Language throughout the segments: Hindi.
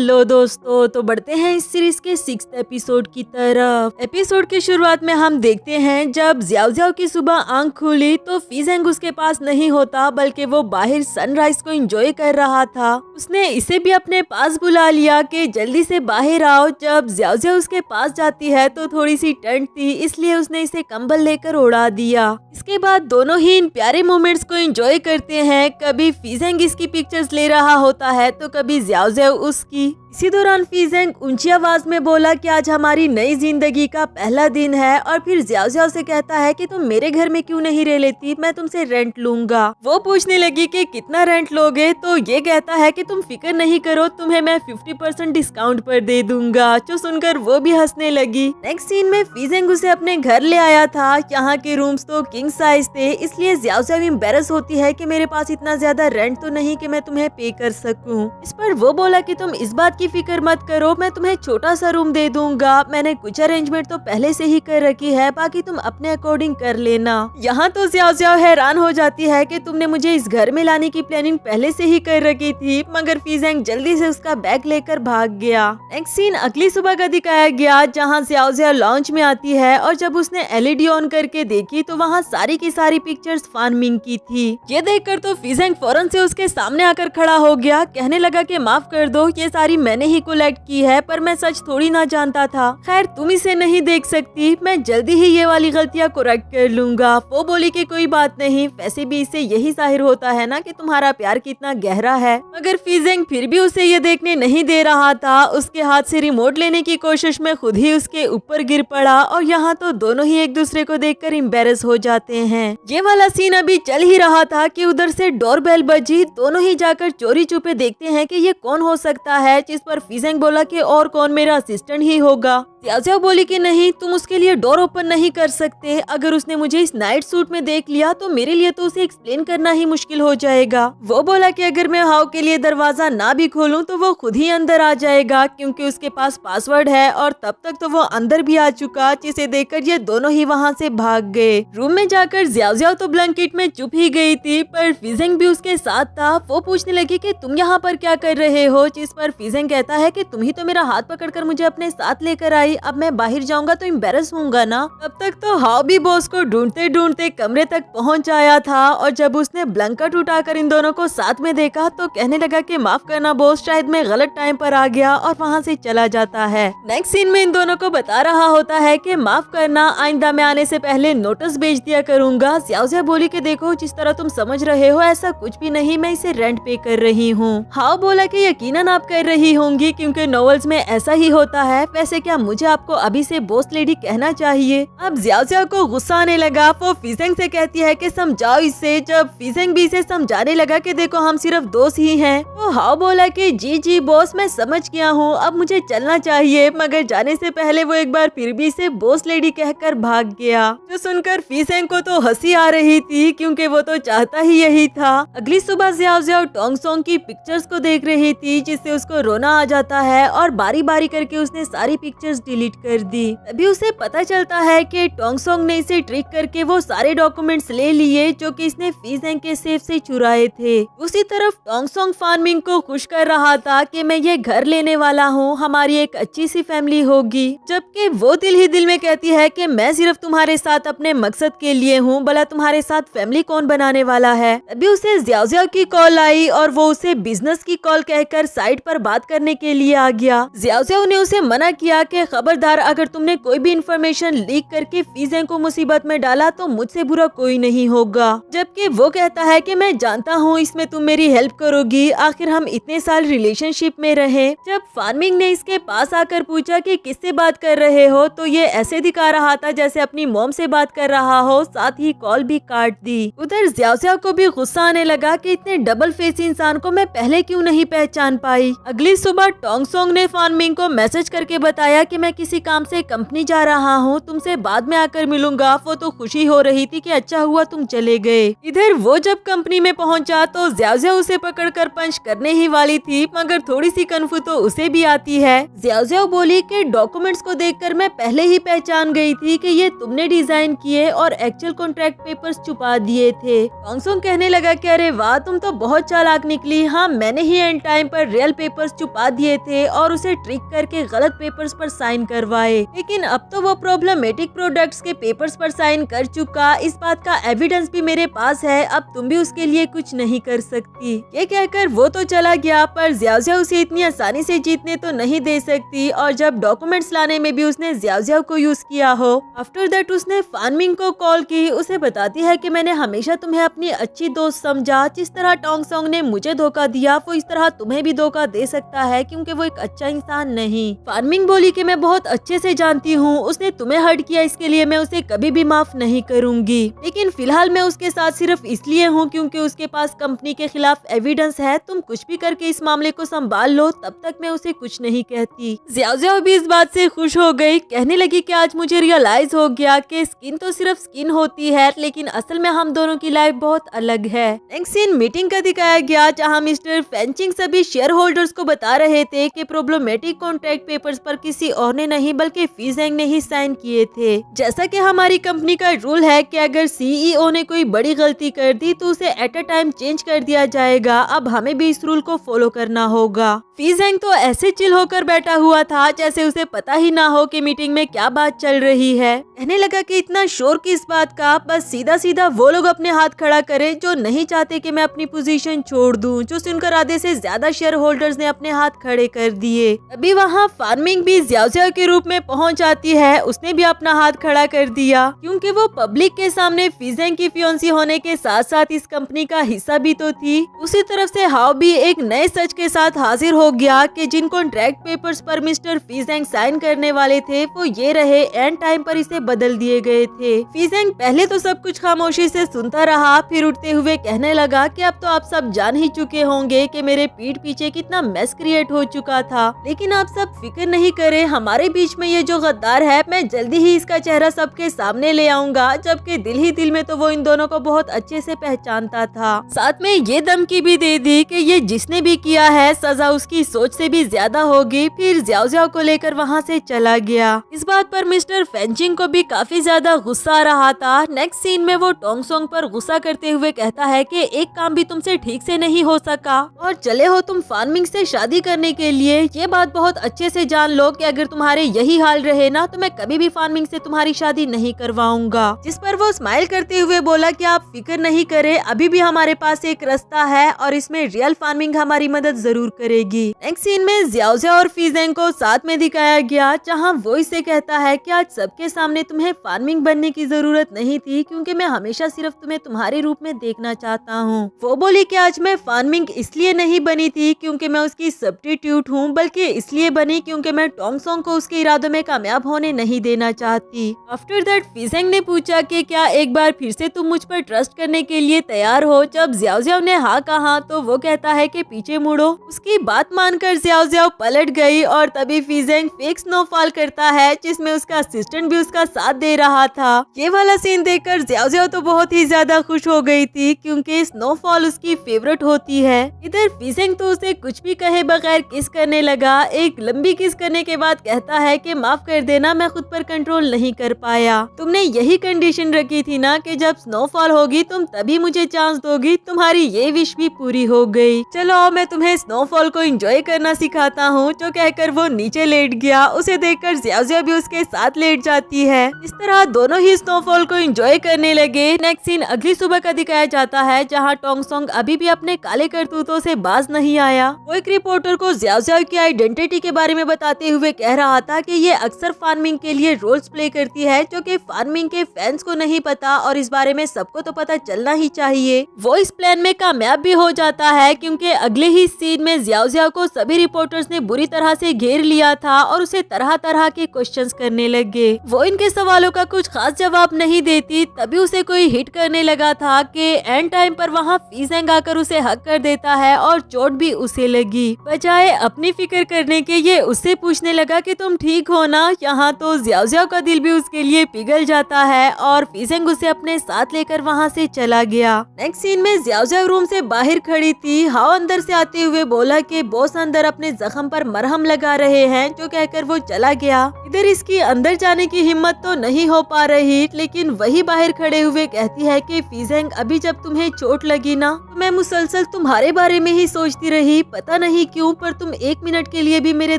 हेलो दोस्तों, तो बढ़ते हैं इस सीरीज के 6th एपिसोड की तरफ। एपिसोड की शुरुआत में हम देखते हैं जब जियाओ जियाओ की सुबह आंख खुली तो फीजेंग उसके पास नहीं होता, बल्कि वो बाहर सनराइज को एंजॉय कर रहा था। उसने इसे भी अपने पास बुला लिया कि जल्दी से बाहर आओ। जब जियाओ जियाओ उसके पास जाती है तो थोड़ी सी ठंड थी, इसलिए उसने इसे कंबल लेकर उड़ा दिया। इसके बाद दोनों ही इन प्यारे मोमेंट्स को एंजॉय करते हैं। कभी फीजेंग इसकी पिक्चर्स ले रहा होता है तो कभी जियाओ जियाओ उसकी। इसी दौरान फीजेंग ऊंची आवाज में बोला कि आज हमारी नई जिंदगी का पहला दिन है, और फिर जियाओ जियाओ से कहता है कि तुम मेरे घर में क्यों नहीं रह लेती, मैं तुमसे रेंट लूंगा। वो पूछने लगी कि कितना रेंट लोगे, तो ये कहता है कि तुम फिक्र नहीं करो, तुम्हें मैं 50% डिस्काउंट पर दे दूंगा। जो सुनकर वो भी हंसने लगी। नेक्स्ट सीन में फीजेंग उसे अपने घर ले आया था। यहाँ के रूम्स तो किंग साइज थे, इसलिए जियाओ जियाओ एम्बैरस होती है कि मेरे पास इतना ज्यादा रेंट तो नहीं कि मैं तुम्हें पे कर सकूं। इस पर वो बोला कि तुम इस बात की फिक्र मत करो, मैं तुम्हें छोटा सा रूम दे दूंगा। मैंने कुछ अरेंजमेंट तो पहले से ही कर रखी है, बाकी तुम अपने अकॉर्डिंग कर लेना। यहाँ तो जियाओ जियाओ हैरान हो जाती है कि तुमने मुझे इस घर में लाने की प्लानिंग पहले से ही कर रखी थी, मगर फीजेंग जल्दी से उसका बैग लेकर भाग गया। नेक्स्ट सीन अगली सुबह का दिखाया गया, जहाँ जियाओ जियाओ लॉन्च में आती है और जब उसने एलईडी ऑन करके देखी तो वहाँ सारी की सारी पिक्चर्स फान मिंग की थी। ये देखकर तो फीजेंग फौरन से उसके सामने आकर खड़ा हो गया। कहने लगा कि माफ कर दो, ये सारी मैंने ही कलेक्ट की है, पर मैं सच थोड़ी ना जानता था। खैर तुम इसे नहीं देख सकती, मैं जल्दी ही ये वाली गलतियाँ करेक्ट कर लूंगा। वो बोली कि कोई बात नहीं, वैसे भी इससे यही जाहिर होता है ना कि तुम्हारा प्यार कितना गहरा है। मगर फीजेंग फिर भी उसे ये देखने नहीं दे रहा था। उसके हाथ से रिमोट लेने की कोशिश में खुद ही उसके ऊपर गिर पड़ा, और यहाँ तो दोनों ही एक दूसरे को देखकर एम्बैरस हो जाते हैं। ये वाला सीन अभी चल ही रहा था कि उधर से डोरबेल बजी। दोनों ही जाकर चोरी छुपे देखते हैं कि ये कौन हो सकता है, जिस पर फीजेंग बोला कि और कौन, मेरा असिस्टेंट ही होगा। जियाओ जियाओ बोली कि नहीं, तुम उसके लिए डोर ओपन नहीं कर सकते। अगर उसने मुझे इस नाइट सूट में देख लिया तो मेरे लिए तो उसे एक्सप्लेन करना ही मुश्किल हो जाएगा। वो बोला कि अगर मैं हाउ के लिए दरवाजा ना भी खोलूं तो वो खुद ही अंदर आ जाएगा, क्योंकि उसके पास पासवर्ड है, और तब तक तो वो अंदर भी आ चुका। जिसे देखकर ये दोनों ही वहाँ से भाग गए। रूम में जाकर जियाओ जियाओ तो ब्लैंकेट में चुप ही गई थी, पर फीजेंग भी उसके साथ था। वो पूछने लगी कि तुम यहाँ पर क्या कर रहे हो, जिस पर फीजेंग कहता है कि तुम ही तो मेरा हाथ पकड़कर मुझे अपने साथ लेकर आई, अब मैं बाहर जाऊंगा तो एम्बैरस होऊंगा ना। तब तक तो हाउ भी बॉस को ढूंढते ढूंढते कमरे तक पहुंच आया था, और जब उसने ब्लैंकेट उठाकर इन दोनों को साथ में देखा तो कहने लगा कि माफ करना बॉस, शायद मैं गलत टाइम पर आ गया, और वहाँ से चला जाता है। नेक्स्ट सीन में इन दोनों को बता रहा होता है कि माफ करना, आइंदा मैं आने से पहले नोटिस भेज दिया करूंगा। जियाओ जियाओ बोली कि देखो, जिस तरह तुम समझ रहे हो ऐसा कुछ भी नहीं, मैं इसे रेंट पे कर रही हूँ। हाउ बोला कि यकीनन आप कर रही होंगी, क्योंकि नॉवेल्स में ऐसा ही होता है। वैसे क्या मुझे आपको अभी से बॉस लेडी कहना चाहिए? अब जियाओ जियाओ को गुस्सा आने लगा। वो फीजेंग से कहती है कि समझाओ इसे। जब फीजेंग भी इसे समझाने लगा कि देखो हम सिर्फ दोस्त ही हैं, तो हाउ बोला कि जी जी बॉस, मैं समझ गया हूँ, अब मुझे चलना चाहिए। मगर जाने से पहले वो एक बार फिर भी इसे बॉस लेडी कहकर भाग गया। जो सुनकर फीजेंग को तो हंसी आ रही थी, क्योंकि वो तो चाहता ही यही था। अगली सुबह जियाओ जियाओ टोंग सोंग की पिक्चर्स को देख रही थी, जिससे उसको रोना आ जाता है, और बारी बारी करके उसने सारी पिक्चर्स डिलीट कर दी। तभी उसे पता चलता है कि टोंग सोंग ने इसे ट्रिक करके वो सारे डॉक्यूमेंट्स ले लिए जो कि इसने फीजेंग के सेफ से चुराए थे। उसी तरफ टोंग सोंग फान मिंग को खुश कर रहा था कि मैं ये घर लेने वाला हूँ, हमारी एक अच्छी सी फैमिली होगी, जबकि वो दिल ही दिल में कहती है कि मैं सिर्फ तुम्हारे साथ अपने मकसद के लिए हूँ, भला तुम्हारे साथ फैमिली कौन बनाने वाला है। तभी उसे जियाओ जियाओ की कॉल आई, और वो उसे बिजनेस की कॉल कहकर साइड पर बात करने के लिए आ गया। जियाओ जियाओ ने उसे मना किया कि खबरदार, अगर तुमने कोई भी इंफॉर्मेशन लीक करके फीजेंग को मुसीबत में डाला तो मुझसे बुरा कोई नहीं होगा। जबकि वो कहता है कि मैं जानता हूँ इसमें तुम मेरी हेल्प करोगी, आखिर हम इतने साल रिलेशनशिप में रहे। जब फान मिंग ने इसके पास आकर पूछा कि किससे बात कर रहे हो, तो ये ऐसे दिखा रहा था जैसे अपनी मॉम से बात कर रहा हो, साथ ही कॉल भी काट दी। उधर जियाओ जियाओ को भी गुस्सा आने लगा कि इतने डबल फेस इंसान को मैं पहले क्यों नहीं पहचान पाई। अगली सुबह टोंग सोंग ने फान मिंग को मैसेज करके बताया कि मैं किसी काम से कंपनी जा रहा हूँ, तुमसे बाद में आकर मिलूंगा। वो तो खुशी हो रही थी कि अच्छा हुआ तुम चले गए। इधर वो जब कंपनी में पहुंचा तो जियाओ जियाओ उसे पकड़कर पंच करने ही वाली थी, मगर थोड़ी सी कन्फ्यू तो उसे भी आती है। जियाओ जियाओ बोली कि डॉक्यूमेंट्स को देखकर मैं पहले ही पहचान गई थी कि ये तुमने डिजाइन किए और एक्चुअल कॉन्ट्रैक्ट पेपर्स छुपा दिए थे। टोंग सोंग कहने लगा कि अरे वाह, तुम तो बहुत चालाक निकली। हाँ, मैंने ही एंड टाइम पर रियल पेपर्स छुपा छुपा दिए थे और उसे ट्रिक करके गलत पेपर्स पर साइन करवाए। लेकिन अब तो वो प्रॉब्लमेटिक प्रोडक्ट्स के पेपर्स पर साइन कर चुका, इस बात का एविडेंस भी मेरे पास है, अब तुम भी उसके लिए कुछ नहीं कर सकती। ये कहकर वो तो चला गया, पर ज़ियाओ ज़ियाओ उसे इतनी आसानी से जीतने तो नहीं दे सकती और जब डॉक्यूमेंट्स लाने में भी उसने ज़ियाओ ज़ियाओ को यूज किया हो। आफ्टर दैट उसने फान मिंग को कॉल की, उसे बताती है कि मैंने हमेशा तुम्हें अपनी अच्छी दोस्त समझा, जिस तरह टोंग सोंग ने मुझे धोखा दिया वो इस तरह तुम्हें भी धोखा दे सकता है क्योंकि वो एक अच्छा इंसान नहीं। फान मिंग बोली कि मैं बहुत अच्छे से जानती हूँ, उसने तुम्हें हर्ट किया, इसके लिए मैं उसे कभी भी माफ नहीं करूँगी, लेकिन फिलहाल मैं उसके साथ सिर्फ इसलिए हूँ क्योंकि उसके पास कंपनी के खिलाफ एविडेंस है, तुम कुछ भी करके इस मामले को संभाल लो, तब तक मैं उसे कुछ नहीं कहती। ज़ियाओ ज़ियाओ भी इस बात से खुश हो गई, कहने लगी कि आज मुझे रियलाइज हो गया कि स्किन तो सिर्फ स्किन होती है, लेकिन असल में हम दोनों की लाइफ बहुत अलग है। नेक्स्ट सीन मीटिंग का दिखाया गया, जहां मिस्टर फेंचिंग सभी शेयर होल्डर्स को बता रहे थे कि प्रॉब्लमेटिक कॉन्ट्रैक्ट पेपर्स पर किसी और ने नहीं बल्कि फी ज़ेंग ने ही साइन किए थे। जैसा कि हमारी कंपनी का रूल है कि अगर सीईओ ने कोई बड़ी गलती कर दी तो उसे एट अ टाइम चेंज कर दिया जाएगा, अब हमें भी इस रूल को फॉलो करना होगा। फी ज़ेंग तो ऐसे चिल होकर बैठा हुआ था जैसे उसे पता ही ना हो कि मीटिंग में क्या बात चल रही है। कहने लगा कि इतना शोर किस बात का, बस सीधा सीधा वो लोग अपने हाथ खड़ा करें जो नहीं चाहते कि मैं अपनी पोजीशन छोड़ दूं। जो सुनकर आधे से ज्यादा शेयर होल्डर्स ने अपने हाथ खड़े कर दिए। अभी वहाँ फान मिंग भी ज़ियाओ ज़ियाओ के रूप में पहुँच जाती है, उसने भी अपना हाथ खड़ा कर दिया क्योंकि वो पब्लिक के सामने फी ज़ेंग की फियोंसी होने के साथ साथ इस कंपनी का हिस्सा भी तो थी। उसी तरफ से हाओ भी एक नए सच के साथ हाजिर हो गया कि जिन कॉन्ट्रैक्ट पेपर्स पर मिस्टर फी ज़ेंग साइन करने वाले थे वो ये रहे, एंड टाइम पर इसे बदल दिए गए थे। फी ज़ेंग पहले तो सब कुछ खामोशी से सुनता रहा, फिर उठते हुए कहने लगा कि अब तो आप सब जान ही चुके होंगे कि मेरे पीठ पीछे कितना मेस क्रिएट हो चुका था, लेकिन आप सब फिक्र नहीं करें, हमारे बीच में ये जो गद्दार है मैं जल्दी ही इसका चेहरा सबके सामने ले आऊंगा। जबकि दिल ही दिल में तो वो इन दोनों को बहुत अच्छे से पहचानता था। साथ में ये धमकी भी दे दी कि ये जिसने भी किया है सजा उसकी सोच से भी ज्यादा होगी। फिर ज़ियाओ ज़ियाओ को लेकर वहाँ से चला गया। इस बात पर मिस्टर फेंचिंग को भी काफी ज्यादा गुस्सा आ रहा था। नेक्स्ट सीन में वो टोंग सोंग पर गुस्सा करते हुए कहता है कि एक काम भी तुमसे ठीक से नहीं हो सका और चले हो तुम फान मिंग से शादी करने के लिए। ये बात बहुत अच्छे से जान लो कि अगर तुम्हारे यही हाल रहे ना तो मैं कभी भी फान मिंग से तुम्हारी शादी नहीं करवाऊंगा। जिस पर वो स्माइल करते हुए बोला कि आप फिक्र नहीं करें, अभी भी हमारे पास एक रास्ता है और इसमें रियल फान मिंग हमारी मदद जरूर करेगी। नेक्स्ट सीन में ज़ियाओ ज़ियाओ और फी ज़ेंग को साथ में दिखाया गया, जहां वो इससे कहता है कि आज सबके सामने तुम्हें फान मिंग बनने की जरूरत नहीं थी क्योंकि मैं हमेशा सिर्फ तुम्हें तुम्हारे रूप में देखना चाहता हूँ। वो बोली कि आज मैं फान मिंग इसलिए नहीं बनी थी क्योंकि मैं उसकी सब्स्टिट्यूट हूँ, बल्कि इसलिए बनी क्योंकि मैं टोंग सोंग को उसके इरादों में कामयाब होने नहीं देना चाहती। आफ्टर दैट फी ज़ेंग ने पूछा कि क्या एक बार फिर से तुम मुझ पर ट्रस्ट करने के लिए तैयार हो। जब ज़ियाओ ज़ियाओ ने हाँ कहा तो वो कहता है कि पीछे मुड़ो। उसकी बात मानकर ज़ियाओ ज़ियाओ पलट गई और तभी फी ज़ेंग फेक स्नोफॉल करता है जिसमें उसका असिस्टेंट भी उसका साथ दे रहा था। ये वाला सीन देखकर ज़ियाओ ज़ियाओ तो बहुत ही ज्यादा खुश हो गई थी क्योंकि स्नोफॉल उसकी फेवरेट होती है। इधर फी ज़ेंग तो उसे कुछ भी कहे बगैर किस करने लगा। एक लंबी किस करने के बाद कहता है कि माफ कर देना, मैं खुद पर कंट्रोल नहीं कर पाया। तुमने यही कंडीशन रखी थी ना कि जब स्नोफॉल होगी तुम तभी मुझे चांस दोगी, तुम्हारी ये विश भी पूरी हो गई। चलो मैं तुम्हें स्नोफॉल को एंजॉय करना सिखाता हूँ। जो कहकर वो नीचे लेट गया। उसे देखकर ज़ियाओ ज़ियाओ भी उसके साथ लेट जाती है। इस तरह दोनों ही स्नोफॉल को एंजॉय करने लगे। नेक्स्ट सीन अगली सुबह का दिखाया जाता है, जहाँ टोंग सोंग अभी भी अपने काले करतूतों से बाज नहीं आया। वो एक रिपोर्टर को ज़ियाओ ज़ियाओ की आइडेंटिटी के बारे में बताते हुए कह रहा था कि ये अक्सर फान मिंग के लिए रोल्स प्ले करती है जो कि फान मिंग के फैंस को नहीं पता और इस बारे में सबको तो पता चलना ही चाहिए। वो इस प्लान में कामयाब भी हो जाता है क्योंकि अगले ही सीन में ज़ियाओ ज़ियाओ को सभी रिपोर्टर्स ने बुरी तरह से घेर लिया था और उसे तरह तरह के क्वेश्चंस करने लगे। वो इनके सवालों का कुछ खास जवाब नहीं देती। तभी उसे कोई हिट करने लगा था कि एंड टाइम पर वहाँ फी ज़ेंग आकर उसे हक कर देता है और चोट भी उसे लगी। बजाय अपनी फिक्र करने के ये उससे पूछने लगा कि तुम ठीक हो ना। यहाँ तो ज़ियाओ ज़ियाओ का दिल भी उसके लिए पिघल जाता है और फी ज़ेंग उसे अपने साथ लेकर वहाँ से चला गया। नेक्स्ट सीन में ज़ियाओ ज़ियाओ रूम से बाहर खड़ी थी। हाओ अंदर से आते हुए बोला कि बॉस अंदर अपने जख्म पर मरहम लगा रहे हैं। जो कहकर वो चला गया। इधर इसकी अंदर जाने की हिम्मत तो नहीं हो पा रही, लेकिन वही बाहर खड़े हुए कहती है कि फी ज़ेंग अभी जब तुम्हें चोट लगी ना तो मैं मुसलसल तुम्हारे बारे में ही सोचती रही, पता नहीं क्यों हूँ, पर तुम 1 मिनट के लिए भी मेरे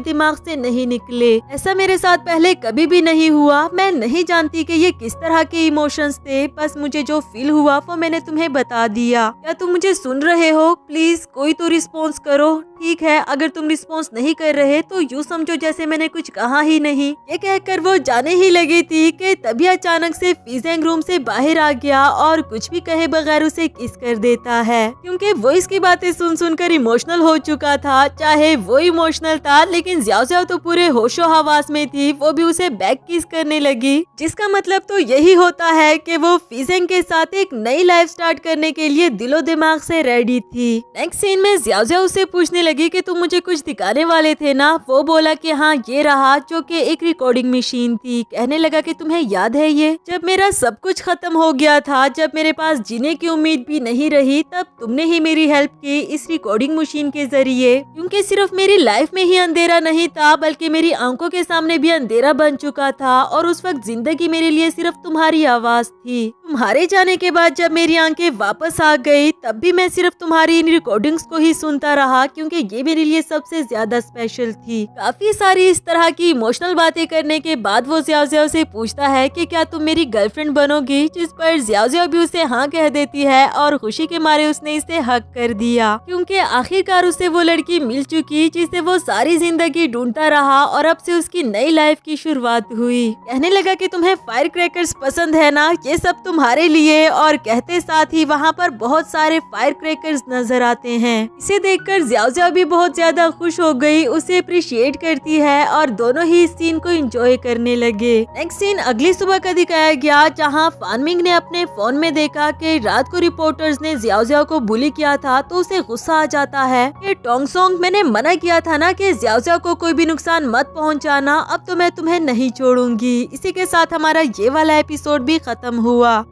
दिमाग से नहीं निकले। ऐसा मेरे साथ पहले कभी भी नहीं हुआ। मैं नहीं जानती कि ये किस तरह के इमोशंस थे, बस मुझे जो फील हुआ वो मैंने तुम्हें बता दिया। क्या तुम मुझे सुन रहे हो? प्लीज कोई तो रिस्पॉन्स करो। ठीक है, अगर तुम रिस्पॉन्स नहीं कर रहे तो यूँ समझो जैसे मैंने कुछ कहा ही नहीं। ये कहकर वो जाने ही लगी थी कि तभी अचानक से फीजेंग रूम से बाहर आ गया और कुछ भी कहे बगैर उसे किस कर देता है, क्योंकि वो इसकी बातें सुन सुनकर इमोशनल हो चुका था। चाहे वो इमोशनल था, लेकिन ज़्याओ ज़्याओ तो पूरे होशो हवास में थी। वो भी उसे बैक किस करने लगी, जिसका मतलब तो यही होता है कि वो फीजेंग के साथ एक नई लाइफ स्टार्ट करने के लिए दिलो दिमाग से रेडी थी। नेक्स्ट सीन में ज़्याओ ज़्याओ उसे पूछने लगी कि तुम मुझे कुछ दिखाने वाले थे ना। वो बोला कि हाँ ये रहा, जो कि एक रिकॉर्डिंग मशीन थी। कहने लगा कि तुम्हें याद है ये, जब मेरा सब कुछ खत्म हो गया था, जब मेरे पास जीने की उम्मीद भी नहीं रही, तब तुमने ही मेरी हेल्प की इस रिकॉर्डिंग मशीन के जरिए। क्योंकि सिर्फ मेरी लाइफ में ही अंधेरा नहीं था, बल्कि मेरी आंखों के सामने भी अंधेरा बन चुका था और उस वक्त जिंदगी मेरे लिए सिर्फ तुम्हारी आवाज थी। तुम्हारे जाने के बाद जब मेरी आंखें वापस आ गई, तब भी मैं सिर्फ तुम्हारी इन रिकॉर्डिंग्स को ही सुनता रहा, क्योंकि ये मेरे लिए सबसे ज्यादा स्पेशल थी। काफी सारी इस तरह की इमोशनल बातें करने के बाद वो ज़्याओ ज़्याओ से पूछता है कि क्या तुम मेरी गर्लफ्रेंड बनोगी, जिस पर ज़्याओ ज़्याओ भी उसे हाँ कह देती है और खुशी के मारे उसने इसे हक कर दिया, क्योंकि आखिरकार उसे वो लड़की मिल चुकी जिसे वो सारी जिंदगी ढूंढता रहा और अब से उसकी नई लाइफ की शुरुआत हुई। कहने लगा कि तुम्हें फायर क्रैकर्स पसंद है ना, ये सब तुम्हारे लिए। और कहते साथ ही वहाँ पर बहुत सारे फायर क्रैकर्स नजर आते हैं। इसे देखकर ज़्याओ ज़्याओ भी बहुत ज्यादा खुश हो गई, उसे अप्रिशिएट करती है और दोनों ही इस सीन को एंजॉय करने लगे। नेक्स्ट सीन अगली सुबह का दिखाया गया, जहां फानमिंग ने अपने फोन में देखा कि रात को रिपोर्टर्स ने ज़्याओ ज़्याओ को बुली किया था, तो उसे गुस्सा आ जाता है कि टोंगसोंग, मैंने मना किया था ना कि ज़्याओ ज़्याओ को कोई भी नुकसान मत पहुंचाना, अब तो मैं तुम्हें नहीं छोड़ूंगी। इसी के साथ हमारा ये वाला एपिसोड भी खत्म हुआ।